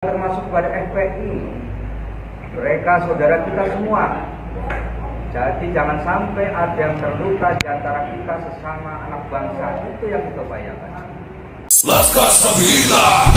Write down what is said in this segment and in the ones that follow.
termasuk pada FPI, mereka saudara kita semua. Jadi jangan sampai ada yang terluka di antara kita sesama anak bangsa. Itu yang kita upayakan. Laskar Sabila.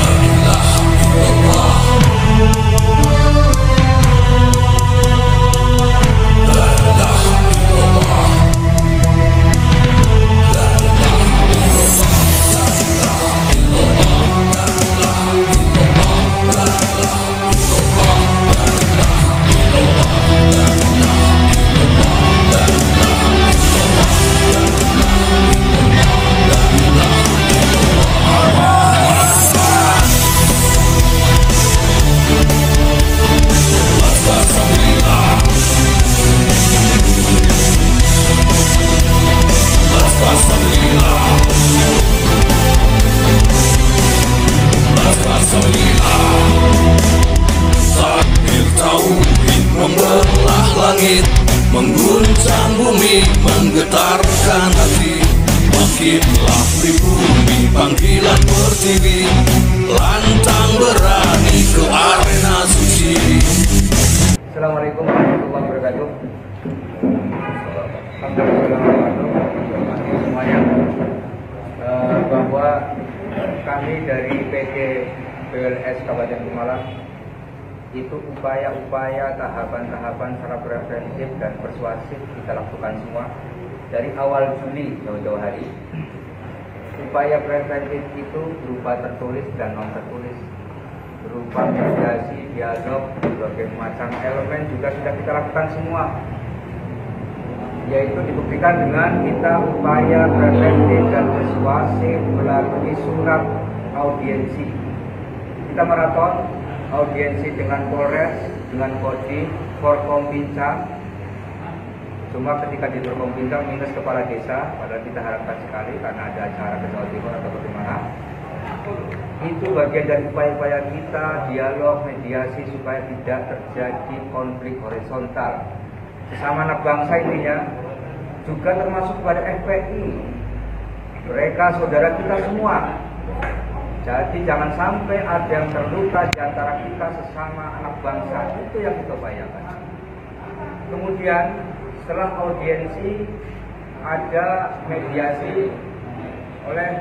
Membelah langit, mengguncang bumi, menggetarkan hati. Makinlah pribumi, panggilan pertiwi, lantang berani ke arena suci. Assalamualaikum warahmatullahi wabarakatuh. Alhamdulillah semuanya, bahwa kami dari PT PLS Kabupaten Pemalang itu upaya-upaya tahapan-tahapan secara preventif dan persuasif kita lakukan semua dari awal Juli jauh-jauh hari. Upaya preventif itu berupa tertulis dan non tertulis, berupa mediasi, dialog, berbagai macam elemen juga sudah kita lakukan semua, yaitu dibuktikan dengan kita upaya preventif dan persuasif melalui surat audiensi. Kita maraton audiensi dengan Polres, dengan Kodim, Forkompinca. Cuma ketika di Forkompinca minus kepala desa, padahal kita harapkan sekali karena ada acara ke Jawa Timur atau bagaimana. Itu bagian dari upaya-upaya kita, dialog, mediasi supaya tidak terjadi konflik horizontal sesama anak bangsa intinya, juga termasuk pada FPI. Mereka saudara kita semua. Jadi jangan sampai ada yang terluka di antara kita sesama anak bangsa. Itu yang kita upayakan. Kemudian setelah audiensi ada mediasi oleh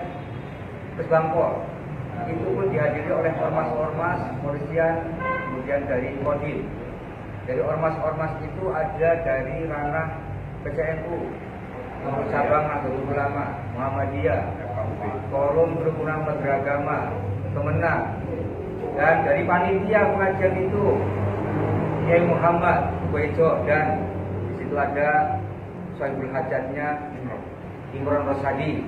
Kesbangpol. Itu pun dihadiri oleh ormas-ormas polisian, kemudian dari Kodim. Dari ormas-ormas itu ada dari ranah PCNU, cabang Nahdlatul Ulama, Muhammadiyah, Forum Kerukunan Beragama, Kemenang, dan dari panitia pengajian itu Kiai Muhammad Wejo, dan di situ ada Sohibul Hajatnya Imron Rosadi.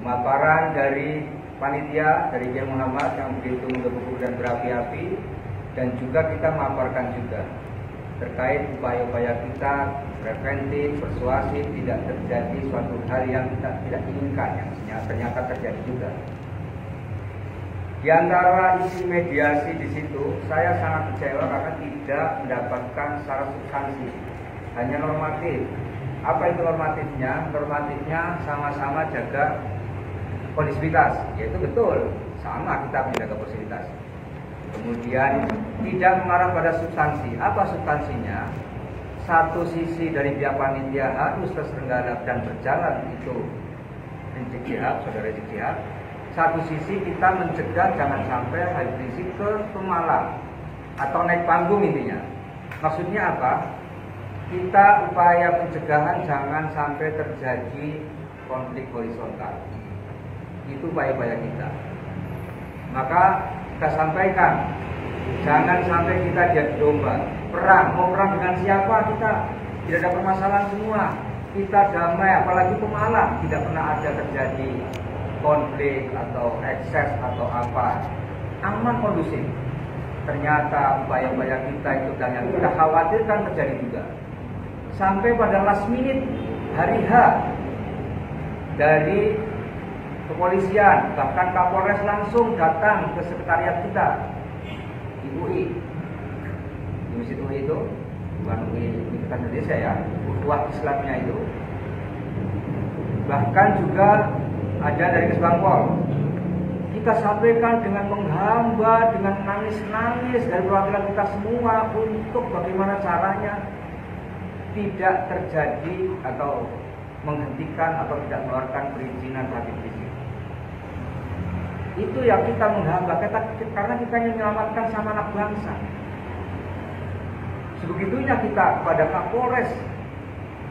Pemaparan dari panitia dari Kiai Muhammad yang begitu menggebu dan berapi-api, dan juga kita memaparkan juga terkait upaya-upaya kita preventif, persuasif, tidak terjadi suatu hal yang kita tidak inginkan yang ternyata terjadi juga. Di antara isi mediasi di situ, saya sangat kecewa karena tidak mendapatkan secara substansi, hanya normatif. Apa itu normatifnya? Normatifnya sama-sama jaga kondisivitas, yaitu betul, sama kita menjaga kondisivitas. Kemudian tidak mengarah pada substansi. Apa substansinya? Satu sisi dari pihak panitia harus terselenggara dan berjalan itu Rizik Syihab, saudara Rizik Syihab. Satu sisi kita mencegah jangan sampai Habib Rizik ke Pemalang atau naik panggung intinya. Maksudnya apa? Kita upaya pencegahan jangan sampai terjadi konflik horizontal. Itu upaya-upaya kita. Maka kita sampaikan, jangan sampai kita jadi domba perang. Mau perang dengan siapa kita? Tidak ada permasalahan semua. Kita damai, apalagi Pemalang tidak pernah ada terjadi konflik atau ekses atau apa. Aman, kondusif. Ternyata upaya-upaya kita itu dan yang kita khawatirkan terjadi juga. Sampai pada last minute hari H dari kepolisian, bahkan Kapolres langsung datang ke sekretariat kita di UI. Di Masjid UI itu, bukan UI Universitas Indonesia ya, ukhuwah Islamnya itu. Bahkan juga ada dari Kesbangpol. kita sampaikan dengan menghamba, dengan nangis-nangis dari perwakilan kita semua untuk bagaimana caranya tidak terjadi atau menghentikan atau tidak mengeluarkan perizinan Habib Rizik. Itu yang kita menghamba, karena kita ingin menyelamatkan sama anak bangsa. Sebegitunya kita kepada Kapolres,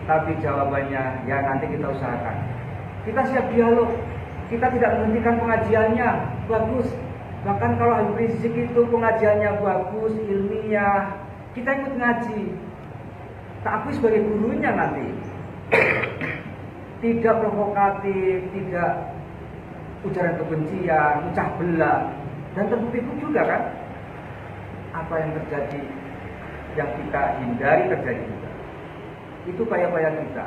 tapi jawabannya ya nanti kita usahakan. Kita siap dialog, kita tidak menghentikan pengajiannya, bagus. Bahkan kalau Habib Rizik itu pengajiannya bagus, ilmiah, kita ikut ngaji. Tak akui sebagai gurunya nanti. Tidak provokatif, tidak ujaran kebencian, pecah belah, dan terbukti juga kan apa yang terjadi, yang kita hindari terjadi juga. Itu upaya-upaya kita.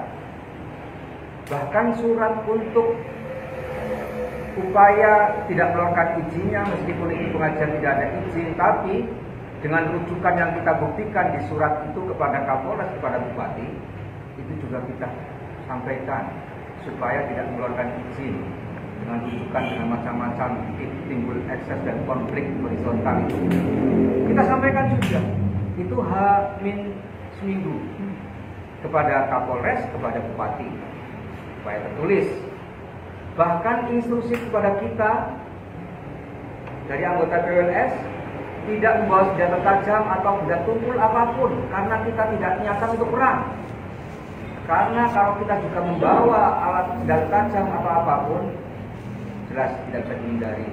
Bahkan surat untuk upaya tidak mengeluarkan izinnya, meskipun itu pengajian tidak ada izin, tapi dengan rujukan yang kita buktikan di surat itu kepada Kapolres, kepada Bupati, itu juga kita sampaikan supaya tidak mengeluarkan izin dengan rujukan dengan macam-macam timbul ekses dan konflik horizontal itu. Kita sampaikan juga itu seminggu kepada Kapolres, kepada Bupati supaya tertulis. Bahkan instruksi kepada kita dari anggota PWLS tidak membawa senjata tajam atau benda tumpul apapun, karena kita tidak niatan untuk perang. Karena kalau kita juga membawa alat senjata tajam atau apapun, jelas tidak bisa dihindari.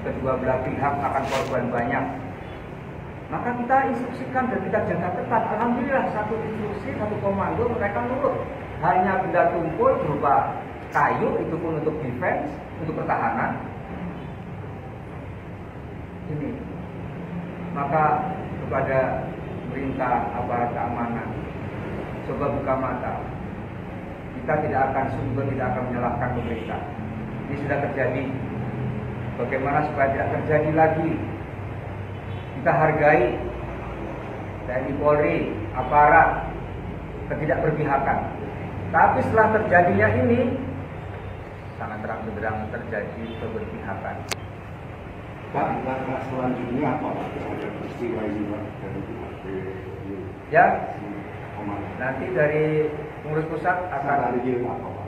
Kedua belah pihak akan korban banyak. Maka kita instruksikan dan kita jaga ketat. Alhamdulillah satu instruksi, satu komando mereka nurut. Hanya benda tumpul berupa kayu, itu pun untuk defense, untuk pertahanan. Ini. Maka kepada pemerintah, aparat keamanan, coba buka mata. Kita tidak akan sungguh tidak akan menyalahkan pemerintah. Ini sudah terjadi. Bagaimana supaya tidak terjadi lagi? Kita hargai TNI Polri, aparat, ketidakberpihakan. Tapi setelah terjadinya ini, sangat terang-benderang terjadi keberpihakan. Pak, langkah selanjutnya apa Pak? Ada peristiwa ini Pak dari pihak BNI. Ya, nanti dari pengurus pusat akan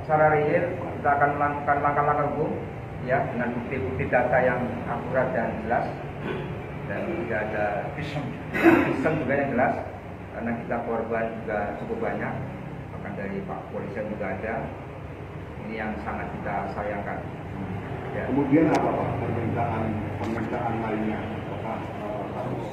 secara real kita akan melakukan langkah-langkah hukum, ya, dengan bukti-bukti data yang akurat dan jelas, dan tidak ada visum juga yang jelas, karena kita korban juga cukup banyak, bahkan dari Pak Polisian juga ada. Ini yang sangat kita sayangkan. Ya. Kemudian apa Pak permintaan lainnya? Apakah harus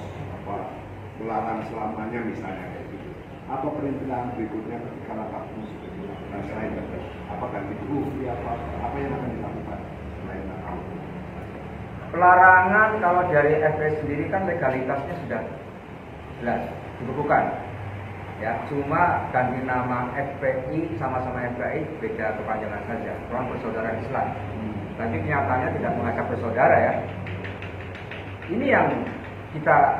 melarang selamanya misalnya kayak gitu? Atau permintaan berikutnya ketika langkah musik dan selain itu? Apakah itu apa yang akan dilakukan selain langkah? Pelarangan kalau dari FPI sendiri kan legalitasnya sudah jelas dibekukan. Ya, cuma ganti nama FPI sama-sama FPI beda kepanjangan saja. Orang persaudaraan Islam. Tapi kenyataannya tidak mengajak bersaudara ya. Ini yang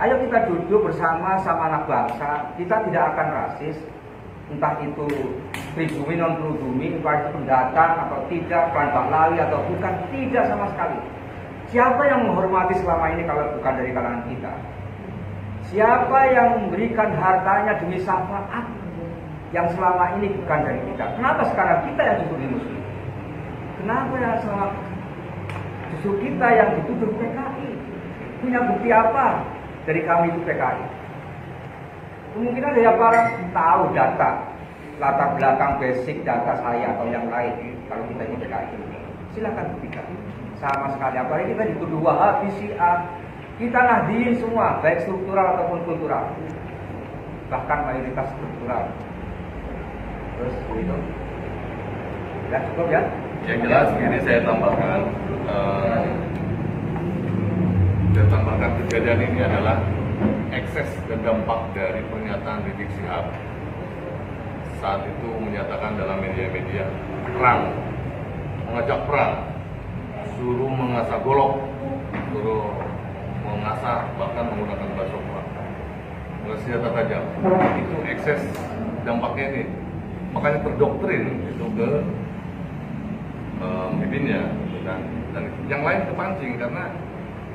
ayo kita duduk bersama sama anak bangsa. Kita tidak akan rasis, entah itu pribumi non pribumi, entah itu pendatang atau tidak, pelan bahlali atau bukan, tidak sama sekali. Siapa yang menghormati selama ini kalau bukan dari kalangan kita? Siapa yang memberikan hartanya demi syafaat yang selama ini bukan dari kita? Kenapa sekarang kita yang justru dimusuhi? Kenapa ya selama justru kita yang dituduh PKI? Punya bukti apa dari kami itu PKI? Kemungkinan dari aparat tahu data, latar belakang basic data saya atau yang lain. Kalau kita ini PKI, silakan buktikan. Sama sekali apalagi kita dituduh Wahabi, Syiah. Kita nahdiin semua, baik struktural ataupun kultural, bahkan mayoritas struktural. Terus itu, ya cukup ya. Yang jelas ini saya tambahkan kejadian ini adalah ekses dan dampak dari pernyataan Rizik Syihab saat itu menyatakan dalam media-media perang, mengajak perang, suruh mengasah golok, suruh mengasah bahkan menggunakan basoka, senjata tajam. Itu ekses dampaknya ini, makanya terdoktrin itu ke pemimpinnya Dan yang lain kepancing karena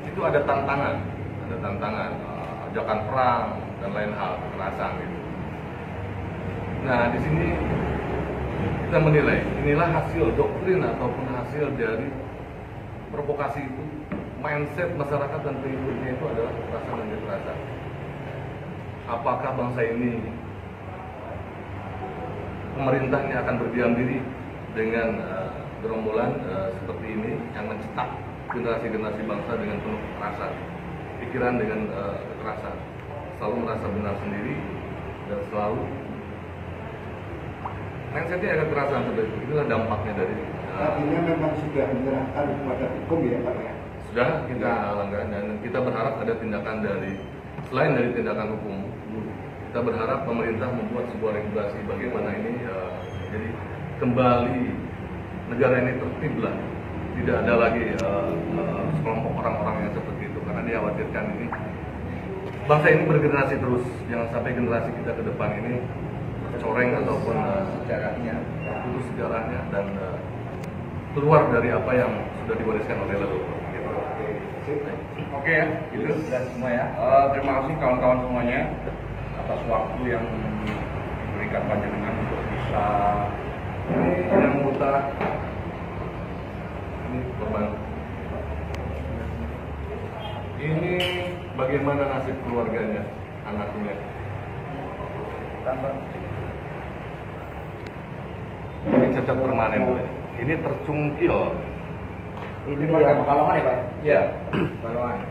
itu ada tantangan, ajakan perang dan lain hal, kekerasan gitu. Nah di sini kita menilai inilah hasil doktrin ataupun hasil dari provokasi itu, mindset masyarakat dan pengikutnya itu adalah kekerasan dan kekerasan. Apakah bangsa ini pemerintahnya akan berdiam diri dengan gerombolan seperti ini yang mencetak generasi-generasi bangsa dengan penuh kekerasan, pikiran dengan kekerasan, selalu merasa benar sendiri dan selalu mindsetnya agak kekerasan seperti itu. Inilah dampaknya dari artinya memang sudah menyerahkan kepada hukum ya Pak ya. Sudah kita langgar dan kita berharap ada tindakan dari selain dari tindakan hukum. Kita berharap pemerintah membuat sebuah regulasi bagaimana ini jadi kembali negara ini tertib lah, tidak ada lagi sekelompok orang-orang yang seperti itu karena dikhawatirkan ini bangsa ini bergenerasi terus, jangan sampai generasi kita ke depan ini coreng ataupun sejarahnya, putus sejarahnya dan keluar dari apa yang sudah diwariskan oleh leluhur. Gitu. Oke ya, itu dan semua ya. Terima kasih kawan-kawan semuanya atas waktu yang diberikan panjenengan untuk bisa Yang utara ini korban. Ini bagaimana nasib keluarganya, anaknya? Ini cacat permanen, Bu. Ini tercungkil. ini yang Pekalongan ya Pak? Ya. Pekalongan.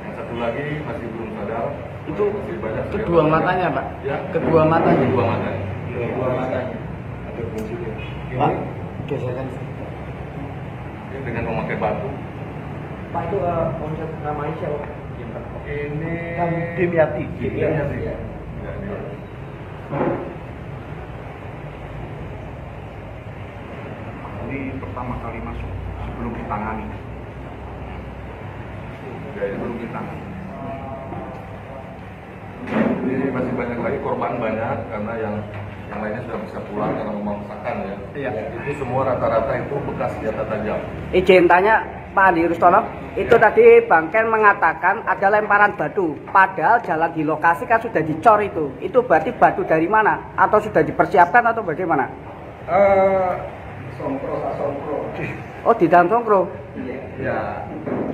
Yang satu lagi masih belum sadar. Itu masih banyak kedua matanya, Pak. Ya. Kedua matanya. Kedua matanya. Dua matanya. Ada fungsinya. Pak, geserkan. Ini dengan memakai batu. Pak itu konsep namanya siapa? Ini Dimyati. Dimyati. Iya. Ya, dia. Ini pertama kali masuk sebelum ditangani. Sebelum ditangani. Jadi masih banyak lagi korban banyak karena yang lainnya sudah bisa pulang karena memaksakan ya. Iya. Itu semua rata-rata itu bekas senjata tajam. Izin tanya Pak Andi Rustono, itu tadi Bang Ken mengatakan ada lemparan batu, padahal jalan di lokasi kan sudah dicor itu. Itu berarti batu dari mana? Atau sudah dipersiapkan atau bagaimana? Songkro. Oh, di dalam songkro. Ya,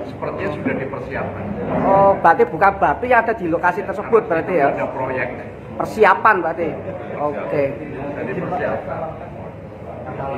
sepertinya sudah dipersiapkan. Oh, berarti bukan batu yang ada di lokasi tersebut berarti ya? Ada proyek. Persiapan berarti. Oke. Jadi persiapan. Akan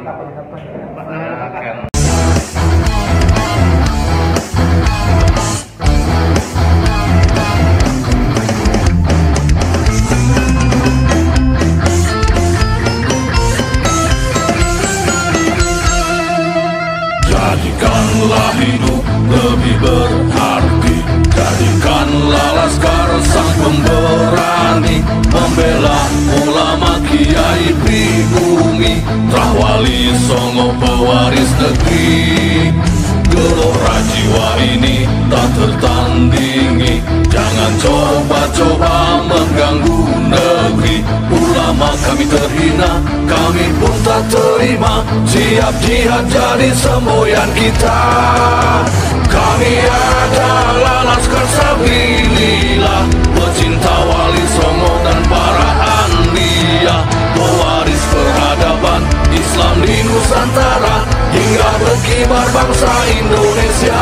jadikanlah hidup lebih berarti, jadikanlah laskar sang pemberani, membela ulama kiai pribumi, Trahwali Songo pewaris negeri. Gelora jiwa ini tak tertandingi, jangan coba-coba mengganggu negeri. Ulama kami terhina, kami pun tak terima, siap jihad jadi semboyan kita. Kami adalah laskar sabilillah, pecinta Wali Songo dan para anbiya, pewaris peradaban Islam di Nusantara hingga berkibar bangsa Indonesia.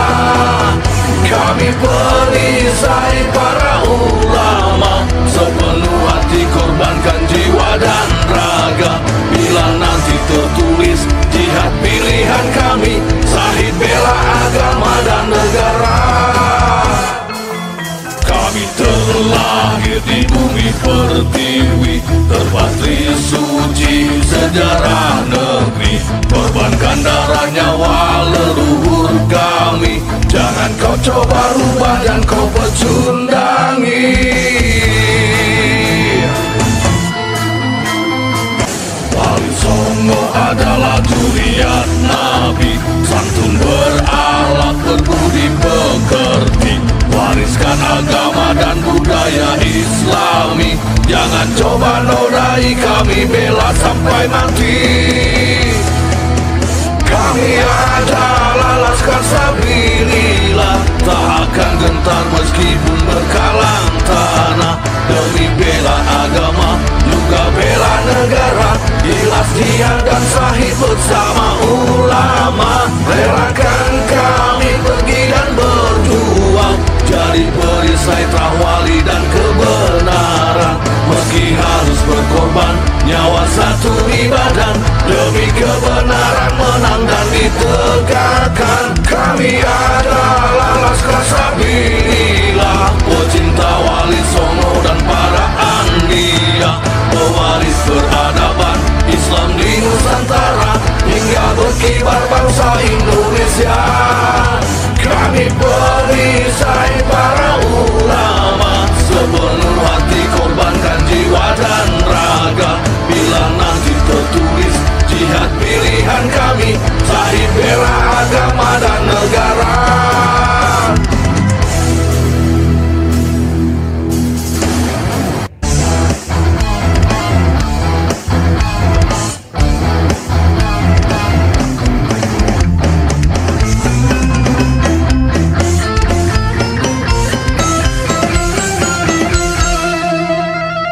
Kami perisai para ulama, sepenuh hati korbankan jiwa dan raga. Bila nanti tertulis jihad pilihan kami, Syahid bela agama dan negara. Kami terlahir di bumi pertiwi, terpatri suci sejarah negeri, korbankan darah nyawa leluhur kami. Jangan kau coba rubah dan kau pecundangi. Wali Songo adalah durian Nabi, santun berakhlak berbudi pekerti, wariskan agama dan budaya Islami. Jangan coba nodai kami, bela sampai mati. Kami ada laskar sabilillah, tak akan gentar meskipun berkalang tanah. Demi bela agama, juga bela negara, ikhlas jihad dan syahid bersama ulama. Relakan kami pergi dan berjuang, jadi perisai trawali dan kebenaran. Meski harus berkorban nyawa satu ibadah, demi kebenaran menang dan ditegakkan. Kami adalah laskar sabilillah, pecinta Wali Songo dan para anbiya, pewaris peradaban Islam di Nusantara, hingga berkibar bangsa Indonesia. Kami perisai para ulama, sepenuh hati korbankan jiwa dan raga. Bila nanti tertulis jihad pilihan kami, syahid bela agama dan negara.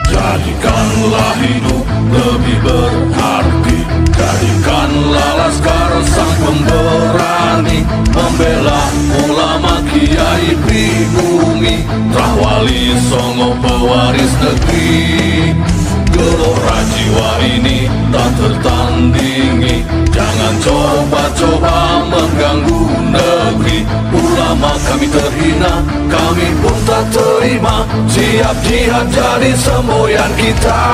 Jadikanlah hidup lebih berarti, jadikanlah laskar sang pemberani, membela ulama kiai pribumi, Trawali Songo pewaris negeri. Gelora jiwa ini tak tertandingi, jangan coba-coba mengganggu negeri. Ulama kami terhina, kami pun tak terima, siap jihad jadi semboyan kita.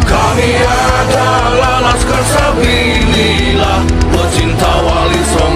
Kami adalah laskar sabilillah, pecinta Wali Songo